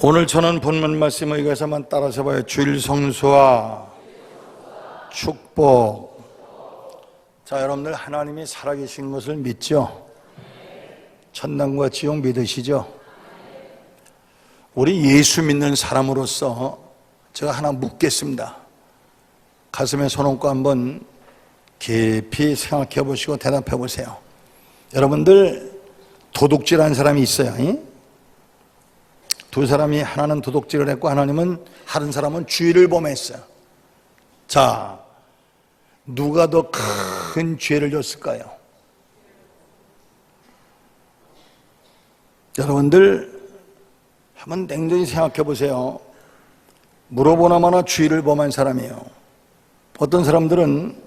오늘 저는 본문 말씀에 의해서만 따라서 봐요. 주일 성수와 축복. 자, 여러분들 하나님이 살아계신 것을 믿죠? 천당과 지옥 믿으시죠? 우리 예수 믿는 사람으로서 제가 하나 묻겠습니다. 가슴에 손 얹고 한번 깊이 생각해 보시고 대답해 보세요. 여러분들 도둑질한 사람이 있어요. 두 사람이, 하나는 도둑질을 했고 하나님은, 다른 사람은 주의를 범했어요. 자, 누가 더 큰 죄를 졌을까요? 여러분들 한번 냉정히 생각해 보세요. 물어보나마나 주의를 범한 사람이에요. 어떤 사람들은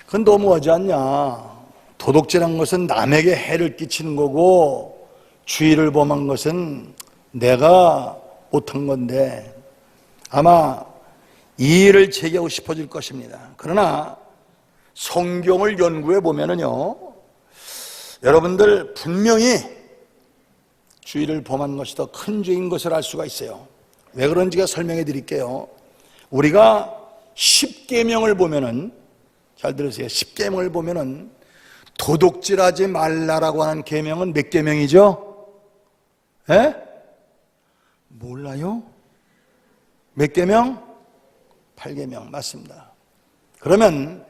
그건 너무하지 않냐, 도둑질한 것은 남에게 해를 끼치는 거고 주의를 범한 것은 내가 못한 건데, 아마 이의를 제기하고 싶어질 것입니다. 그러나 성경을 연구해 보면은요, 여러분들 분명히 주의를 범한 것이 더 큰 죄인 것을 알 수가 있어요. 왜 그런지가 설명해 드릴게요. 우리가 십계명을 보면은, 잘 들으세요. 십계명을 보면은 도둑질하지 말라라고 하는 계명은 몇 계명이죠? 예? 몰라요? 몇 계명? 8계명 맞습니다. 그러면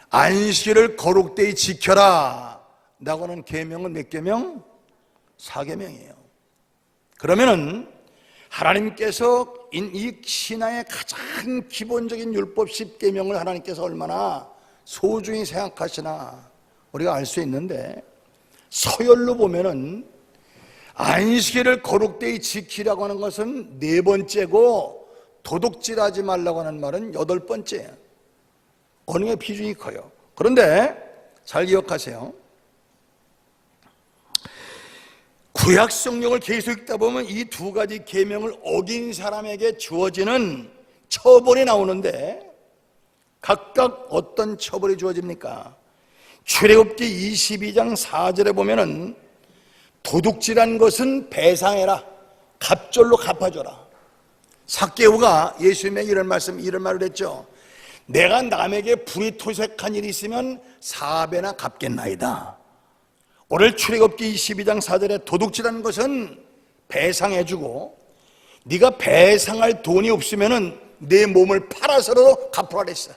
안식일을 거룩되이 지켜라 라고 하는 계명은 몇 계명? 4계명이에요. 그러면은 하나님께서 이 신앙의 가장 기본적인 율법 10계명을 하나님께서 얼마나 소중히 생각하시나 우리가 알 수 있는데, 서열로 보면은 안식일을 거룩되이 지키라고 하는 것은 4번째고 도둑질하지 말라고 하는 말은 8번째예요. 어느 게 비중이 커요. 그런데 잘 기억하세요. 구약 성경을 계속 읽다 보면 이 두 가지 계명을 어긴 사람에게 주어지는 처벌이 나오는데, 각각 어떤 처벌이 주어집니까? 출애굽기 22장 4절에 보면은 도둑질한 것은 배상해라, 갑절로 갚아줘라. 삭개오가 예수님에게 이런 말을 했죠. 내가 남에게 불이 토색한 일이 있으면 4배나 갚겠나이다. 오늘 출애굽기 22장 4절에 도둑질한 것은 배상해주고, 네가 배상할 돈이 없으면은 내 몸을 팔아서라도 갚으라 그랬어.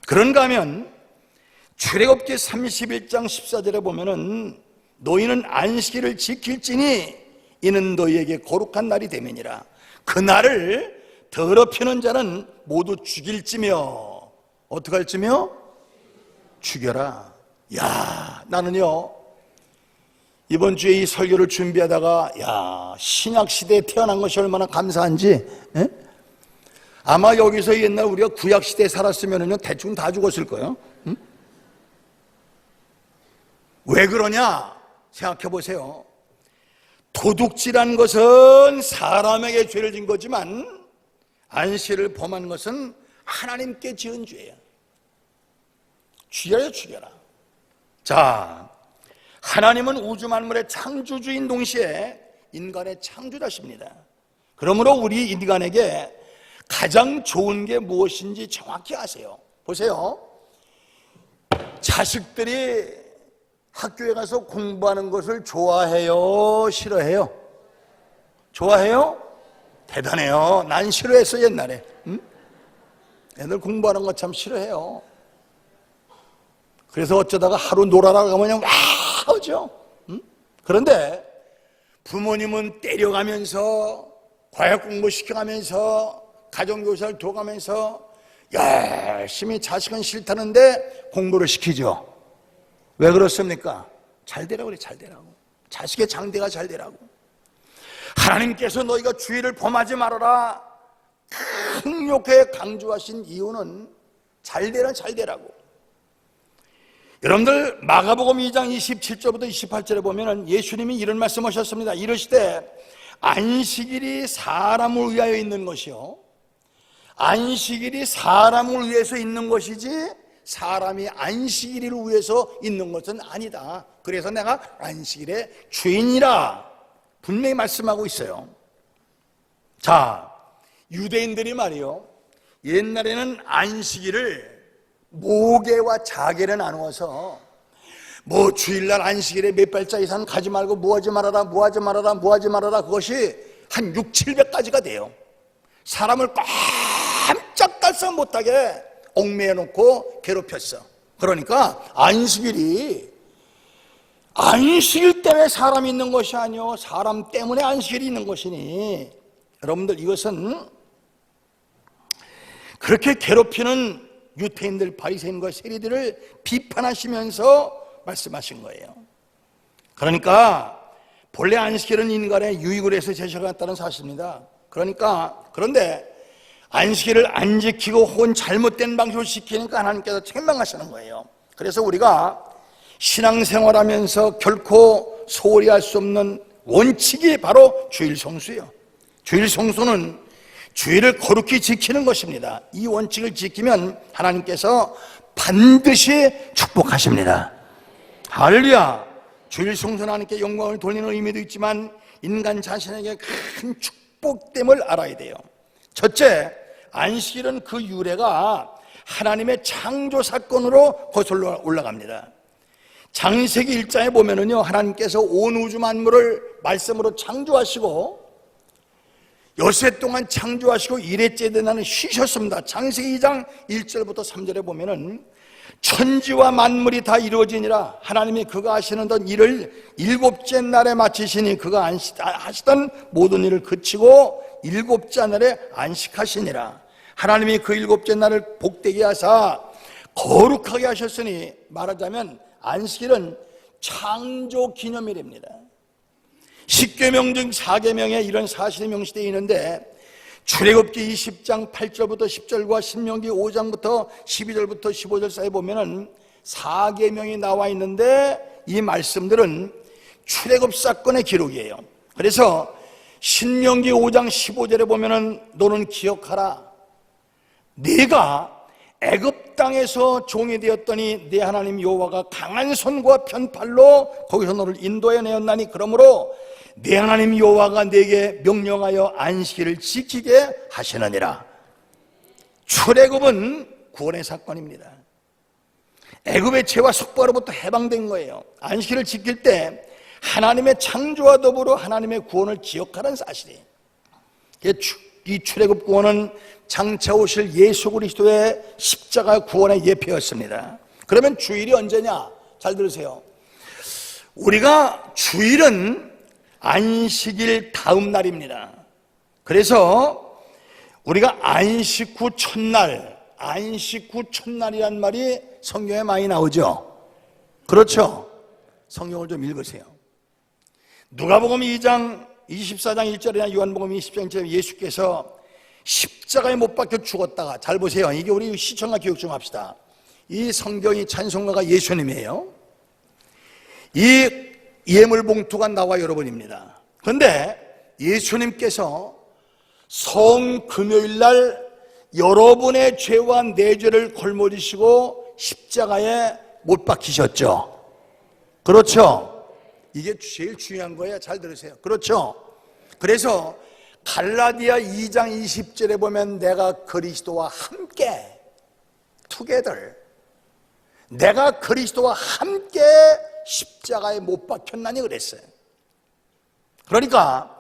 그런가 하면 출애굽기 31장 14절에 보면은 너희는 안식일을 지킬지니 이는 너희에게 거룩한 날이 되면이라. 그 날을 더럽히는 자는 모두 죽일지며, 어떻게 할지며? 죽여라. 야, 나는요 이번 주에 이 설교를 준비하다가, 야, 신약시대에 태어난 것이 얼마나 감사한지. 에? 아마 여기서 옛날 우리가 구약시대에 살았으면요 대충 다 죽었을 거예요. 응? 왜 그러냐 생각해 보세요. 도둑질한 것은 사람에게 죄를 진 거지만 안식일을 범한 것은 하나님께 지은 죄예요. 죽여라, 죽여라. 자, 하나님은 우주 만물의 창조주인 동시에 인간의 창조자십니다. 그러므로 우리 인간에게 가장 좋은 게 무엇인지 정확히 아세요. 보세요. 자식들이 학교에 가서 공부하는 것을 좋아해요, 싫어해요? 좋아해요? 대단해요. 난 싫어했어, 옛날에. 응? 애들 공부하는 거 참 싫어해요. 그래서 어쩌다가 하루 놀아라 가면 와 하죠. 응? 그런데 부모님은 때려가면서, 과학 공부 시켜가면서, 가정교사를 둬가면서 열심히 자식은 싫다는데 공부를 시키죠. 왜 그렇습니까? 잘 되라고 그래, 잘 되라고. 자식의 장대가 잘 되라고. 하나님께서 너희가 주의를 범하지 말아라 강력하게 강조하신 이유는 잘 되라, 잘 되라고. 여러분들 마가복음 2장 27절부터 28절에 보면 예수님이 이런 말씀하셨습니다. 이르시되 안식일이 사람을 위하여 있는 것이요, 안식일이 사람을 위해서 있는 것이지 사람이 안식일을 위해서 있는 것은 아니다. 그래서 내가 안식일의 주인이라 분명히 말씀하고 있어요. 자, 유대인들이 말이요, 옛날에는 안식일을 모개와 자개를 나누어서 뭐 주일날 안식일에 몇 발자 이상 가지 말고 뭐하지 말아라, 뭐하지 말아라, 뭐하지 말아라, 그것이 한 6, 700가지가 돼요. 사람을 깜짝달싹 못하게 얽매여 놓고 괴롭혔어. 그러니까 안식일 때문에 사람이 있는 것이 아니요, 사람 때문에 안식일이 있는 것이니, 여러분들 이것은 그렇게 괴롭히는 유대인들, 바리새인과 세리들을 비판하시면서 말씀하신 거예요. 그러니까 본래 안식일은 인간의 유익을 위해서 제정했다는 사실입니다. 그런데 안식일을 안 지키고 혹은 잘못된 방식으로 지키니까 하나님께서 책망하시는 거예요. 그래서 우리가 신앙생활하면서 결코 소홀히 할 수 없는 원칙이 바로 주일 성수예요. 주일 성수는 주일을 거룩히 지키는 것입니다. 이 원칙을 지키면 하나님께서 반드시 축복하십니다. 할렐루야. 주일 성수는 하나님께 영광을 돌리는 의미도 있지만 인간 자신에게 큰 축복됨을 알아야 돼요. 첫째, 안식일은 그 유래가 하나님의 창조 사건으로 거슬러 올라갑니다. 창세기 1장에 보면은요, 하나님께서 온 우주 만물을 말씀으로 창조하시고 여세 동안 창조하시고 일회째 된 날은 쉬셨습니다. 창세기 2장 1절부터 3절에 보면은 천지와 만물이 다 이루어지니라 하나님이 그가 하시는 일을 일곱째 날에 마치시니 그가 하시던 모든 일을 그치고 일곱째 날에 안식하시니라. 하나님이 그 일곱째 날을 복되게 하사 거룩하게 하셨으니, 말하자면 안식일은 창조 기념일입니다. 십계명 중 4계명에 이런 사실이 명시되어 있는데 출애굽기 20장 8절부터 10절과 신명기 5장부터 12절부터 15절 사이에 보면은 4계명이 나와 있는데 이 말씀들은 출애굽 사건의 기록이에요. 그래서 신명기 5장 15절에 보면은 너는 기억하라, 네가 애굽 땅에서 종이 되었더니 네 하나님 여호와가 강한 손과 편팔로 거기서 너를 인도해 내었나니 그러므로 네 하나님 여호와가 네게 명령하여 안식일을 지키게 하시느니라. 출애굽은 구원의 사건입니다. 애굽의 죄와 속박으로부터 해방된 거예요. 안식일을 지킬 때 하나님의 창조와 더불어 하나님의 구원을 기억하는 사실이에요. 이 출애굽 구원은 장차 오실 예수 그리스도의 십자가 구원의 예표였습니다. 그러면 주일이 언제냐? 잘 들으세요. 우리가 주일은 안식일 다음 날입니다. 그래서 우리가 안식 후 첫날, 안식 후 첫날이란 말이 성경에 많이 나오죠. 그렇죠? 성경을 좀 읽으세요. 누가복음 2장 24장 1절이나 요한복음 20장 1절에 예수께서 십자가에 못 박혀 죽었다가, 잘 보세요. 이게 우리 시청과 교육 좀 합시다. 이 성경이 찬송가가 예수님이에요. 이 예물 봉투가 나와 여러분입니다. 그런데 예수님께서 성금요일 날 여러분의 죄와 내 죄를 걸머지시고 십자가에 못 박히셨죠. 그렇죠? 이게 제일 중요한 거예요. 잘 들으세요. 그렇죠? 그래서 갈라디아 2장 20절에 보면 내가 그리스도와 함께 together, 내가 그리스도와 함께 십자가에 못 박혔나니 그랬어요. 그러니까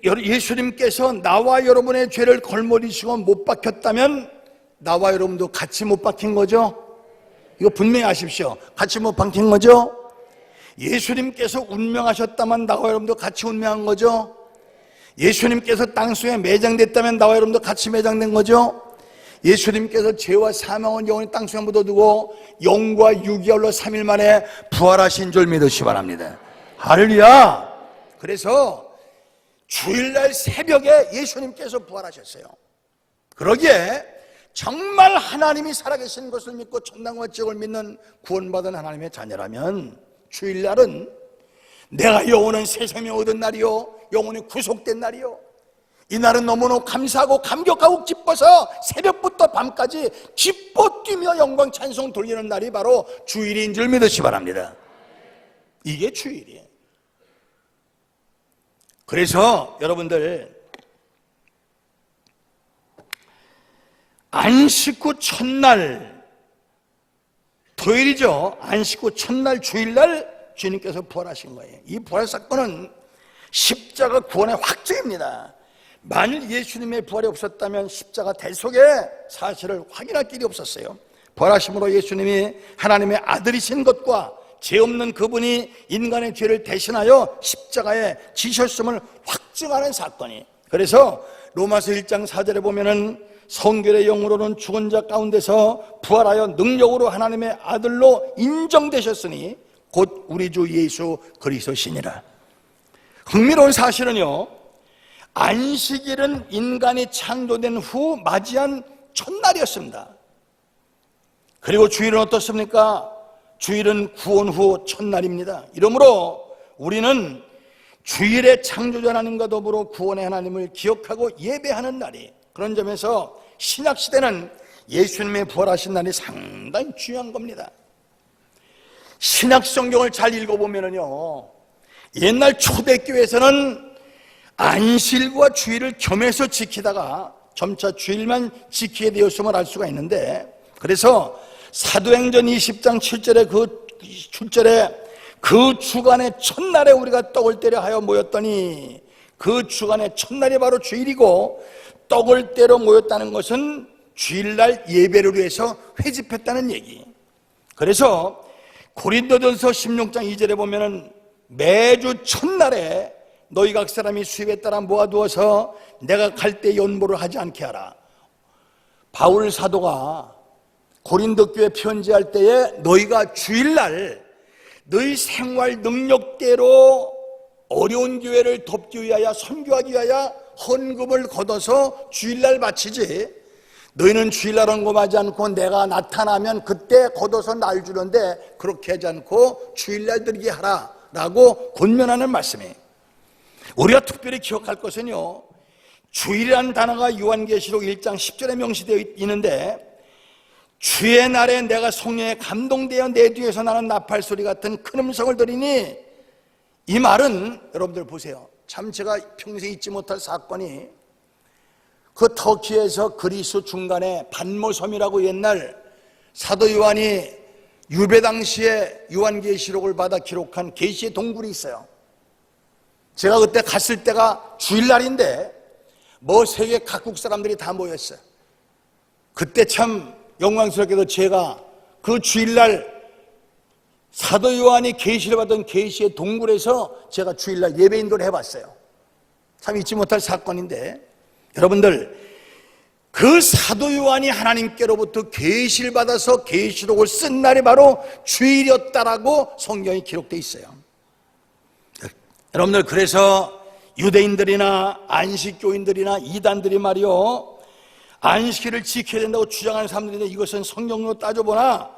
예수님께서 나와 여러분의 죄를 걸머리시고 못 박혔다면 나와 여러분도 같이 못 박힌 거죠. 이거 분명히 아십시오. 같이 못 박힌 거죠. 예수님께서 운명하셨다면 나와 여러분도 같이 운명한 거죠. 예수님께서 땅속에 매장됐다면 나와 여러분도 같이 매장된 거죠. 예수님께서 죄와 사망은 영원히 땅속에 묻어두고 영과 유기열로 3일 만에 부활하신 줄 믿으시기 바랍니다. 할렐루야. 그래서 주일날 새벽에 예수님께서 부활하셨어요. 그러기에 정말 하나님이 살아계신 것을 믿고 천당과 지옥을 믿는 구원받은 하나님의 자녀라면 주일날은 내가 영원한 새 생명 얻은 날이요, 영원히 구속된 날이요, 이 날은 너무너무 감사하고 감격하고 기뻐서 새벽부터 밤까지 기뻐 뛰며 영광 찬송 돌리는 날이 바로 주일인 줄 믿으시기 바랍니다. 이게 주일이에요. 그래서 여러분들 안식 후 첫날 토요일이죠. 안식 후 첫날 주일날 주님께서 부활하신 거예요. 이 부활 사건은 십자가 구원의 확증입니다. 만일 예수님의 부활이 없었다면 십자가 대속의 사실을 확인할 길이 없었어요. 부활하심으로 예수님이 하나님의 아들이신 것과 죄 없는 그분이 인간의 죄를 대신하여 십자가에 지셨음을 확증하는 사건이. 그래서 로마서 1장 4절에 보면은 성결의 영으로는 죽은 자 가운데서 부활하여 능력으로 하나님의 아들로 인정되셨으니 곧 우리 주 예수 그리스도시니라. 흥미로운 사실은요, 안식일은 인간이 창조된 후 맞이한 첫날이었습니다. 그리고 주일은 어떻습니까? 주일은 구원 후 첫날입니다. 이러므로 우리는 주일의 창조자 하나님과 더불어 구원의 하나님을 기억하고 예배하는 날이, 그런 점에서 신약시대는 예수님의 부활하신 날이 상당히 중요한 겁니다. 신약 성경을 잘 읽어보면요, 옛날 초대교회에서는 안식일과 주일을 겸해서 지키다가 점차 주일만 지키게 되었음을 알 수가 있는데, 그래서 사도행전 20장 7절에 그 주간의 첫날에 우리가 떡을 떼려 하여 모였더니, 그 주간의 첫날이 바로 주일이고, 떡을 떼러 모였다는 것은 주일날 예배를 위해서 회집했다는 얘기. 그래서 고린도전서 16장 2절에 보면은 매주 첫날에 너희 각 사람이 수입에 따라 모아두어서 내가 갈 때 연보를 하지 않게 하라. 바울 사도가 고린도 교회 편지할 때에 너희가 주일날 너희 생활 능력대로 어려운 교회를 돕기 위하여, 선교하기 위하여 헌금을 걷어서 주일날 바치지, 너희는 주일날 헌금하지 않고 내가 나타나면 그때 걷어서 날 주는데 그렇게 하지 않고 주일날 드리게 하라 라고 권면하는 말씀이에요. 우리가 특별히 기억할 것은요, 주일이라는 단어가 요한계시록 1장 10절에 명시되어 있는데, 주의 날에 내가 성령에 감동되어 내 뒤에서 나는 나팔소리 같은 큰 음성을 들으니, 이 말은 여러분들 보세요. 참 제가 평생 잊지 못할 사건이, 그 터키에서 그리스 중간에 반모섬이라고 옛날 사도 요한이 유배 당시에 요한계시록을 받아 기록한 계시의 동굴이 있어요. 제가 그때 갔을 때가 주일날인데 뭐 세계 각국 사람들이 다 모였어요. 그때 참 영광스럽게도 제가 그 주일날 사도 요한이 계시를 받은 계시의 동굴에서 제가 주일날 예배 인도를 해봤어요. 참 잊지 못할 사건인데, 여러분들, 그 사도 요한이 하나님께로부터 계시를 받아서 계시록을 쓴 날이 바로 주일이었다라고 성경에 기록되어 있어요. 여러분들, 그래서 유대인들이나 안식교인들이나 이단들이 말이요, 안식일을 지켜야 된다고 주장하는 사람들인데, 이것은 성경으로 따져보나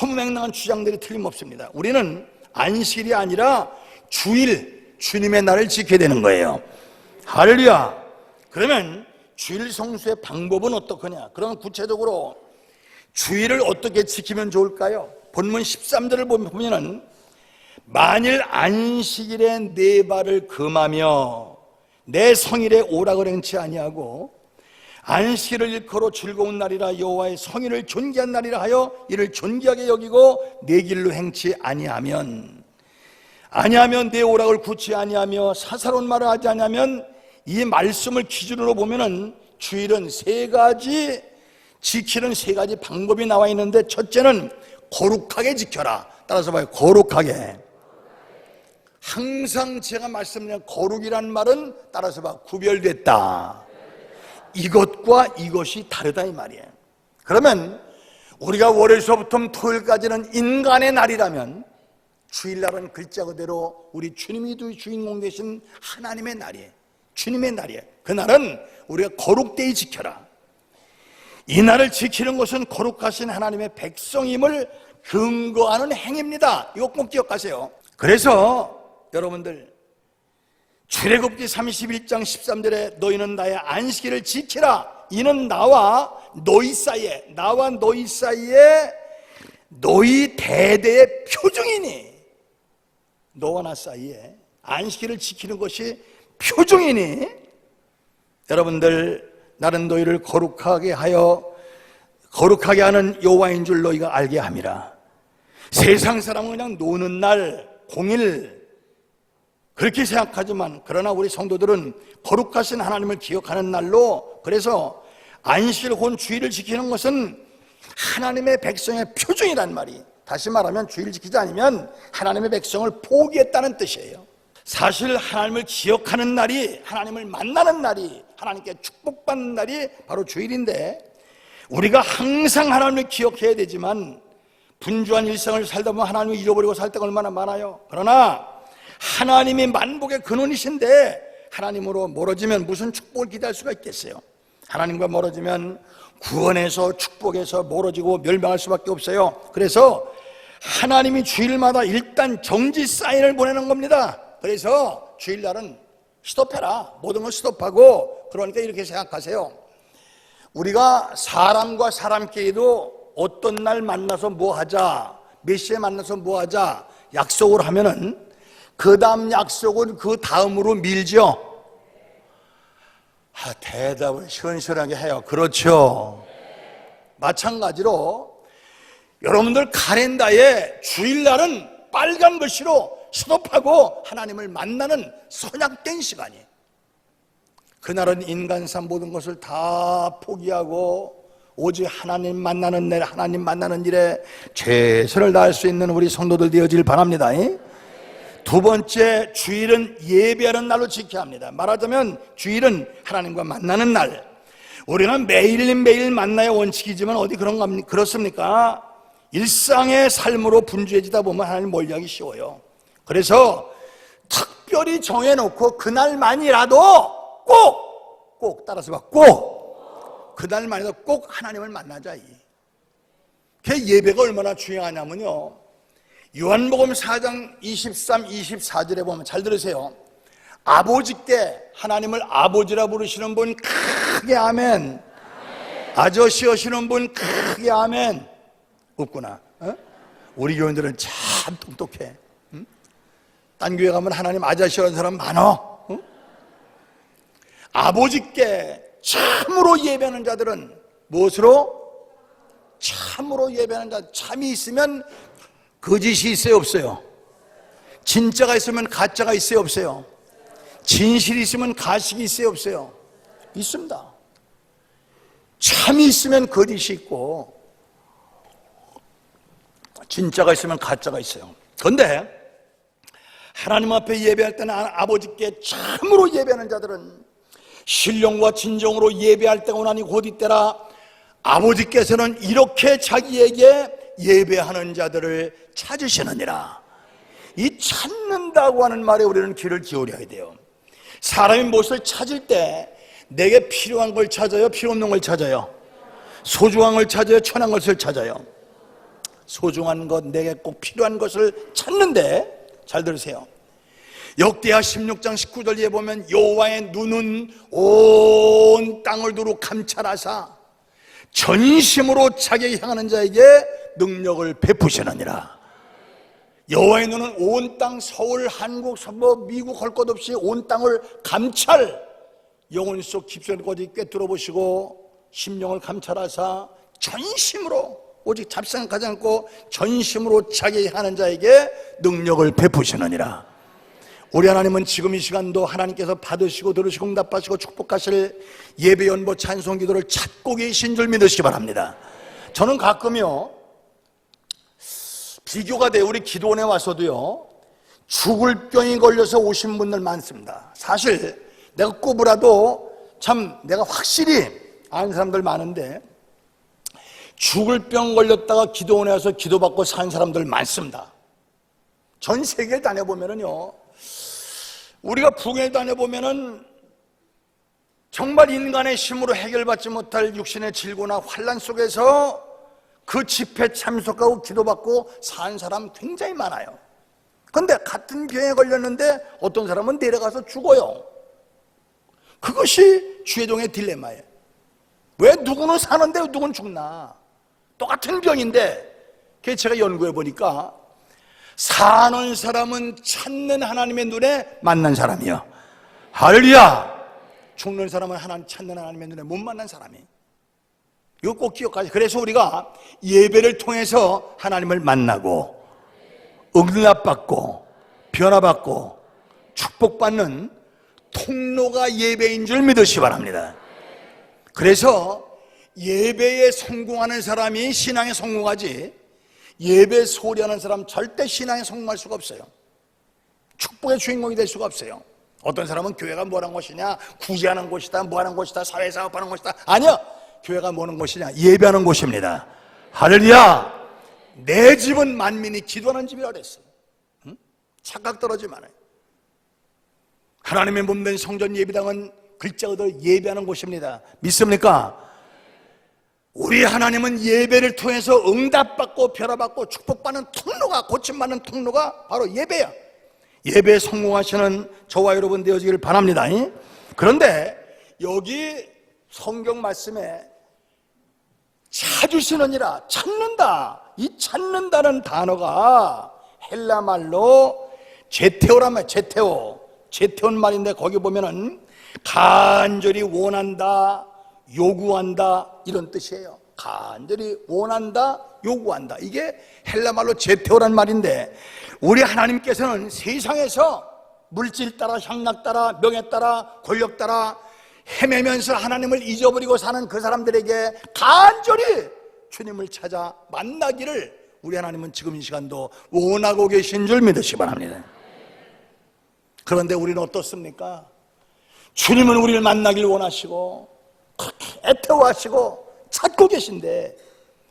허무맹랑한 주장들이 틀림없습니다. 우리는 안식일이 아니라 주일, 주님의 날을 지켜야 되는 거예요. 할렐루야. 그러면 주일 성수의 방법은 어떻거냐? 그럼 구체적으로 주일을 어떻게 지키면 좋을까요? 본문 13절을 보면은, 만일 안식일에 네 발을 금하며 내 성일에 오락을 행치 아니하고 안식일을 일컬어 즐거운 날이라 여호와의 성일을 존귀한 날이라 하여 이를 존귀하게 여기고 내 길로 행치 아니하면 내 오락을 굳지 아니하며 사사로운 말을 하지 아니하면, 이 말씀을 기준으로 보면은 주일은 지키는 세 가지 방법이 나와 있는데, 첫째는 거룩하게 지켜라. 따라서 봐요. 거룩하게. 항상 제가 말씀드린 거룩이란 말은 따라서 봐, 구별됐다. 이것과 이것이 다르다 이 말이에요. 그러면 우리가 월요일서부터 토요일까지는 인간의 날이라면, 주일날은 글자 그대로 우리 주님이 주인공 되신 하나님의 날이에요. 주님의 날이에요. 그날은 우리가 거룩되이 지켜라. 이 날을 지키는 것은 거룩하신 하나님의 백성임을 근거하는 행위입니다. 이거 꼭 기억하세요. 그래서 여러분들, 출애굽기 31장 13절에 너희는 나의 안식일을 지키라. 이는 나와 너희 사이에 너희 대대의 표징이니, 너와 나 사이에 안식일을 지키는 것이 표종이니 여러분들 나는 너희를 거룩하게 하는 여호와인 줄 너희가 알게 함이라. 세상 사람은 그냥 노는 날 공일 그렇게 생각하지만 그러나 우리 성도들은 거룩하신 하나님을 기억하는 날로, 그래서 안식일 곧 주일을 지키는 것은 하나님의 백성의 표정이란 말이, 다시 말하면 주일을 지키지 않으면 하나님의 백성을 포기했다는 뜻이에요. 사실 하나님을 기억하는 날이, 하나님을 만나는 날이, 하나님께 축복받는 날이 바로 주일인데, 우리가 항상 하나님을 기억해야 되지만 분주한 일상을 살다 보면 하나님을 잃어버리고 살 때가 얼마나 많아요. 그러나 하나님이 만복의 근원이신데 하나님으로 멀어지면 무슨 축복을 기대할 수가 있겠어요? 하나님과 멀어지면 구원에서 축복에서 멀어지고 멸망할 수밖에 없어요. 그래서 하나님이 주일마다 일단 정지 사인을 보내는 겁니다. 그래서 주일날은 스톱해라, 모든 걸 스톱하고. 그러니까 이렇게 생각하세요. 우리가 사람과 사람끼리도 어떤 날 만나서 뭐 하자, 몇 시에 만나서 뭐 하자 약속을 하면은 그 다음 약속은 그 다음으로 밀죠. 대답을 시원시원하게 해요. 그렇죠. 마찬가지로 여러분들 카렌다에 주일날은 빨간 글씨로 스톱하고 하나님을 만나는 선약된 시간이, 그날은 인간사 모든 것을 다 포기하고 오직 하나님 만나는 날, 하나님 만나는 일에 최선을 다할 수 있는 우리 성도들 되어질 바랍니다. 두 번째, 주일은 예배하는 날로 지켜야 합니다. 말하자면 주일은 하나님과 만나는 날. 우리는 매일매일 만나야 원칙이지만 어디 그렇습니까? 일상의 삶으로 분주해지다 보면 하나님 멀리하기 쉬워요. 그래서 특별히 정해놓고 그날만이라도 꼭 따라서 봐, 꼭 그날만이라도 꼭 하나님을 만나자. 그 예배가 얼마나 중요하냐면요, 요한복음 4장 23, 24절에 보면, 잘 들으세요. 아버지께, 하나님을 아버지라 부르시는 분 크게 아멘. 아저씨 하시는 분 크게 아멘. 없구나. 우리 교인들은 참 똑똑해. 딴 교회 가면 하나님 아저씨라는 사람 많어. 아버지께 참으로 예배하는 자들은 무엇으로? 참으로 예배하는 자. 참이 있으면 거짓이 있어요, 없어요? 진짜가 있으면 가짜가 있어요, 없어요? 진실이 있으면 가식이 있어요, 없어요? 있습니다. 참이 있으면 거짓이 있고 진짜가 있으면 가짜가 있어요. 그런데 하나님 앞에 예배할 때는 아버지께 참으로 예배하는 자들은 신령과 진정으로 예배할 때가 오나니 곧 이때라. 아버지께서는 이렇게 자기에게 예배하는 자들을 찾으시느니라. 이 찾는다고 하는 말에 우리는 귀를 기울여야 돼요. 사람이 무엇을 찾을 때 내게 필요한 걸 찾아요, 필요 없는 걸 찾아요? 소중한 걸 찾아요, 천한 것을 찾아요? 소중한 것, 내게 꼭 필요한 것을 찾는데, 잘 들으세요. 역대하 16장 19절에 보면 여호와의 눈은 온 땅을 두루 감찰하사 전심으로 자기에게 향하는 자에게 능력을 베푸시느니라. 여호와의 눈은 온 땅, 서울, 한국, 서부, 미국 할 것 없이 온 땅을 감찰, 영혼 속 깊숙이 꿰뚫어 보시고 심령을 감찰하사 전심으로, 오직 잡생각하지 않고 전심으로 자기에게 하는 자에게 능력을 베푸시느니라. 우리 하나님은 지금 이 시간도 하나님께서 받으시고 들으시고 응답하시고 축복하실 예배 연보 찬송 기도를 찾고 계신 줄 믿으시기 바랍니다. 저는 가끔요 비교가 돼요. 우리 기도원에 와서도요 죽을 병이 걸려서 오신 분들 많습니다. 사실 내가 꼽으라도 참 내가 확실히 아는 사람들 많은데 죽을 병 걸렸다가 기도원에 와서 기도받고 산 사람들 많습니다. 전 세계를 다녀보면은요, 우리가 북에 다녀보면은 정말 인간의 힘으로 해결받지 못할 육신의 질고나 환난 속에서 그 집회에 참석하고 기도받고 산 사람 굉장히 많아요. 그런데 같은 병에 걸렸는데 어떤 사람은 내려가서 죽어요. 그것이 주의종의 딜레마예요. 왜 누구는 사는데 누구는 죽나? 똑같은 병인데, 그래서 제가 연구해 보니까 사는 사람은 찾는 하나님의 눈에 만난 사람이요. 할렐루야. 죽는 사람은 하나님 찾는 하나님의 눈에 못 만난 사람이. 이거 꼭 기억하세요. 그래서 우리가 예배를 통해서 하나님을 만나고 응답받고 변화받고 축복받는 통로가 예배인 줄 믿으시기 바랍니다. 그래서 예배에 성공하는 사람이 신앙에 성공하지, 예배 소리하는 사람 절대 신앙에 성공할 수가 없어요. 축복의 주인공이 될 수가 없어요. 어떤 사람은 교회가 뭐라는 것이냐, 구제하는 곳이다, 뭐하는 곳이다, 사회사업하는 곳이다. 아니요, 교회가 뭐하는 곳이냐, 예배하는 곳입니다. 할렐루야. 내 집은 만민이 기도하는 집이라 그랬어요. 응? 착각 떨어지지 말아요. 하나님의 몸된 성전 예배당은 글자 그대로 예배하는 곳입니다. 믿습니까? 우리 하나님은 예배를 통해서 응답받고 변화받고 축복받는 통로가, 고침받는 통로가 바로 예배야. 예배에 성공하시는 저와 여러분 되어지기를 바랍니다. 그런데 여기 성경 말씀에 찾으시느니라, 찾는다, 이 찾는다는 단어가 헬라 말로 제테오란 말이에요. 제테온 말인데 거기 보면은 간절히 원한다, 요구한다, 이런 뜻이에요. 간절히 원한다, 요구한다. 이게 헬라 말로 제테오란 말인데, 우리 하나님께서는 세상에서 물질 따라, 향락 따라, 명예 따라, 권력 따라 헤매면서 하나님을 잊어버리고 사는 그 사람들에게 간절히 주님을 찾아 만나기를 우리 하나님은 지금 이 시간도 원하고 계신 줄 믿으시기 바랍니다. 그런데 우리는 어떻습니까? 주님은 우리를 만나길 원하시고 그렇게 애태워하시고 찾고 계신데,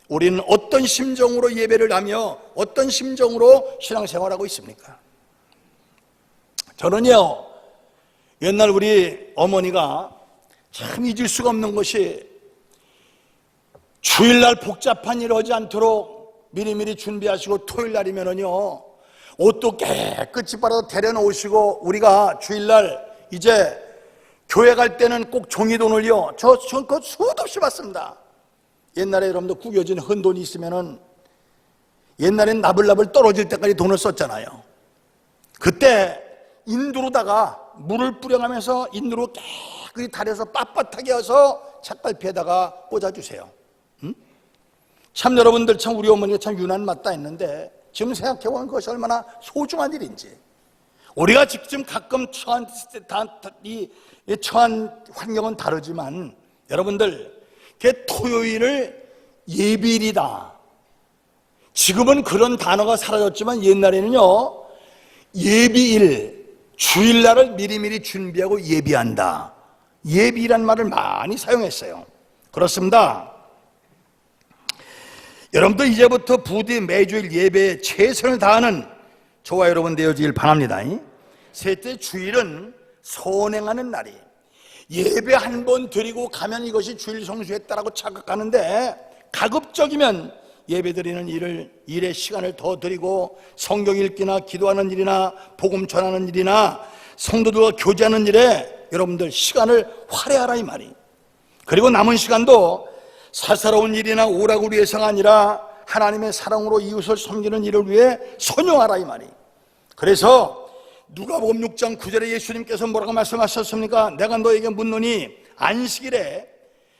우리는 어떤 심정으로 예배를 하며 어떤 심정으로 신앙생활하고 있습니까? 저는요, 옛날 우리 어머니가 참 잊을 수가 없는 것이, 주일날 복잡한 일 하지 않도록 미리미리 준비하시고 토요일날이면은요 옷도 깨끗이 빨아서 데려놓으시고, 우리가 주일날 이제 교회 갈 때는 꼭 종이돈을요, 그거 수도 없이 받습니다. 옛날에 여러분들 구겨진 헌돈이 있으면은, 옛날엔 나불나불 떨어질 때까지 돈을 썼잖아요. 그때 인두로다가 물을 뿌려가면서 인두로 깨끗이 달여서 빳빳하게 해서 책갈피에다가 꽂아주세요. 참 여러분들, 참 우리 어머니가 참 유난 맞다 했는데, 지금 생각해보면 그것이 얼마나 소중한 일인지. 우리가 지금 가끔 처한 환경은 다르지만, 여러분들, 토요일을 예비일이다. 지금은 그런 단어가 사라졌지만 옛날에는요, 예비일, 주일날을 미리미리 준비하고 예비한다. 예비란 말을 많이 사용했어요. 그렇습니다. 여러분도 이제부터 부디 매주일 예배에 최선을 다하는 저와 여러분 되어지길 바랍니다. 셋째, 주일은 선행하는 날이, 예배 한 번 드리고 가면 이것이 주일 성수했다라고 착각하는데, 가급적이면 예배 드리는 일에 시간을 더 드리고 성경 읽기나 기도하는 일이나 복음 전하는 일이나 성도들과 교제하는 일에 여러분들 시간을 할애하라 이 말이. 그리고 남은 시간도 사사로운 일이나 오락을 위해서가 아니라 하나님의 사랑으로 이웃을 섬기는 일을 위해 선용하라 이 말이. 그래서 누가복음 6장 9절에 예수님께서 뭐라고 말씀하셨습니까? 내가 너에게 묻노니 안식일에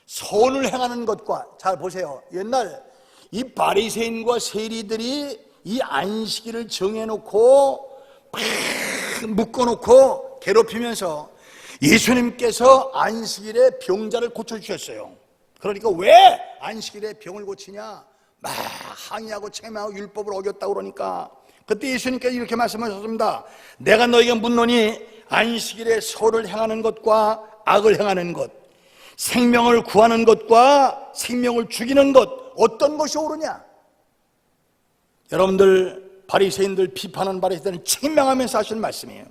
선을 행하는 것과, 잘 보세요, 옛날 이 바리새인과 세리들이 이 안식일을 정해놓고 묶어놓고 괴롭히면서 예수님께서 안식일에 병자를 고쳐주셨어요. 그러니까 왜 안식일에 병을 고치냐, 막 항의하고 책망하고 율법을 어겼다고 그러니까 그때 예수님께서 이렇게 말씀하셨습니다. 내가 너에게 묻노니 안식일에 선을 행하는 것과 악을 행하는 것, 생명을 구하는 것과 생명을 죽이는 것, 어떤 것이 옳으냐? 여러분들 바리새인들 비판하는 바리새인들은 책망하면서 하시는 말씀이에요.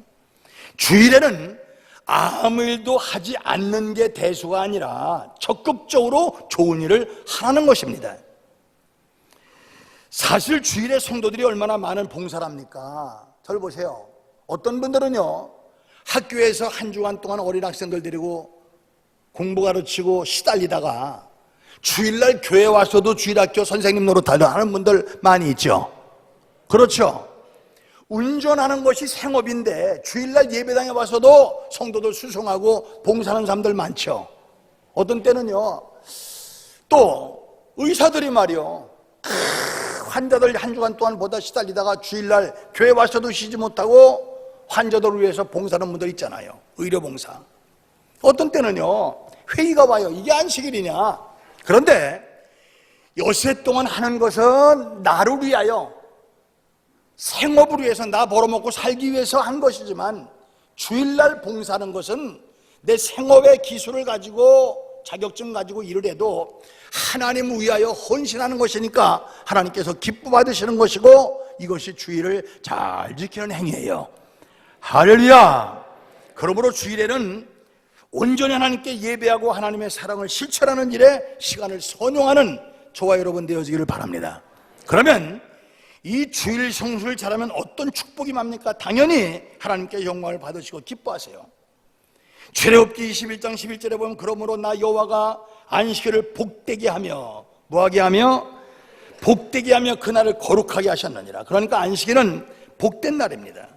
주일에는 아무 일도 하지 않는 게 대수가 아니라 적극적으로 좋은 일을 하는 것입니다. 사실 주일에 성도들이 얼마나 많은 봉사를 합니까? 저를 보세요. 어떤 분들은요, 학교에서 한 주간 동안 어린 학생들 데리고 공부 가르치고 시달리다가 주일날 교회 와서도 주일학교 선생님 노릇하는 분들 많이 있죠. 그렇죠. 운전하는 것이 생업인데 주일날 예배당에 와서도 성도들 수송하고 봉사하는 사람들 많죠. 어떤 때는요, 또 의사들이 말이요, 환자들 한 주간 동안 보다 시달리다가 주일날 교회 와서도 쉬지 못하고 환자들을 위해서 봉사하는 분들 있잖아요. 의료봉사. 어떤 때는요, 회의가 와요. 이게 안식일이냐. 그런데 여세 동안 하는 것은 나를 위하여, 생업을 위해서, 나 벌어먹고 살기 위해서 한 것이지만, 주일날 봉사하는 것은 내 생업의 기술을 가지고, 자격증 가지고 일을 해도 하나님 위하여 헌신하는 것이니까 하나님께서 기뻐 받으시는 것이고, 이것이 주일을 잘 지키는 행위예요. 할렐루야. 그러므로 주일에는 온전히 하나님께 예배하고 하나님의 사랑을 실천하는 일에 시간을 선용하는 저와 여러분 되어지기를 바랍니다. 그러면 이 주일 성수를 잘하면 어떤 축복이 맙니까? 당연히 하나님께 영광을 받으시고 기뻐하세요. 출애굽기 21장 11절에 보면, 그러므로 나 여호와가 안식일을 복되게 하며, 뭐하게 하며? 복되게 하며 그날을 거룩하게 하셨느니라. 그러니까 안식일은 복된 날입니다.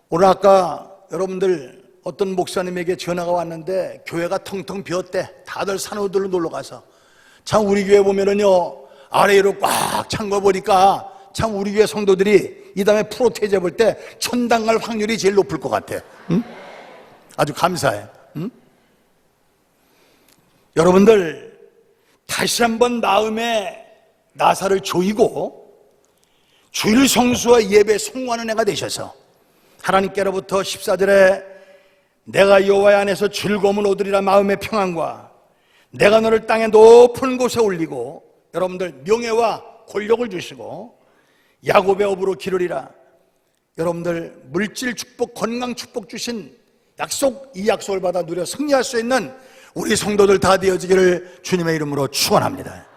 오늘 아까 여러분들 어떤 목사님에게 전화가 왔는데 교회가 텅텅 비었대. 다들 산후들로 놀러가서. 참 우리 교회 보면은요, 아래로 꽉 찬 거 보니까 참 우리 교회 성도들이 이 다음에 프로테이제 볼 때 천당 갈 확률이 제일 높을 것 같아. 응? 아주 감사해. 응? 여러분들 다시 한번 마음에 나사를 조이고 주일 성수와 예배 성공하는 해가 되셔서 하나님께로부터 14절에 내가 여호와의 안에서 즐거움을 얻으리라 마음의 평안과 내가 너를 땅의 높은 곳에 올리고 여러분들 명예와 권력을 주시고 야곱의 업으로 기르리라. 여러분들 물질 축복, 건강 축복 주신 약속, 이 약속을 받아 누려 승리할 수 있는 우리 성도들 다 되어지기를 주님의 이름으로 축원합니다.